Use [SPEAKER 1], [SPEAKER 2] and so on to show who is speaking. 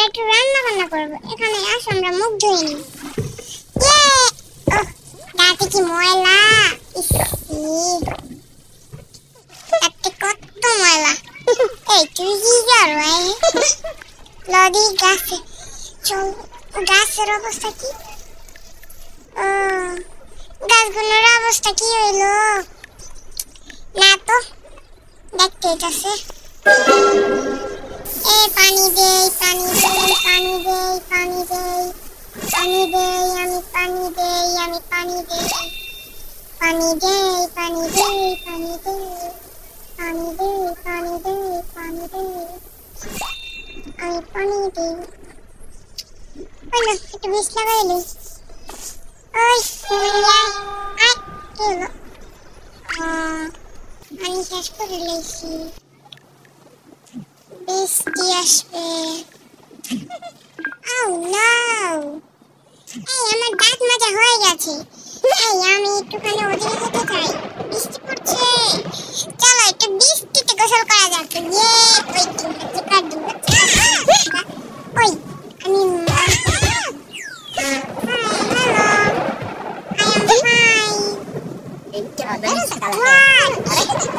[SPEAKER 1] একটু রান্না বান্না করবো। এখানে আসো আমরা মুখ ধুয়ে নিই। দাঁতে কি ময়লা, দাঁতে কত ময়লা। এই তুই কি করো? লদি গাছে চল, গাছের অবস্থা কি? গাছগুলোর অবস্থা কি হইলো? না তো দেখতে যাচ্ছে। পানি দেই, পানি দেই, পানি দেই, পানি দেই, পানি দেই, আমি পানি দেই, আমি পানি দেই, পানি দেই, পানি দেই, পানি দেই, পানি দেই, পানি দেই, পানি দেই, আমি পানি দেই। ওই না একটু বিষ লাগাই লই। ওই আয় কি হলো? পানি শেষ করে লইছি, বৃষ্টি আসবে। Oh no! আমার দাঁত মাজা হয়ে গেছে। আমি একটুখানি ওদিকে যেতে চাই, বৃষ্টি পড়ছে। চলো একটু বৃষ্টিতে গোসল করা যাক। ওই আমি হ্যালো, I am fine.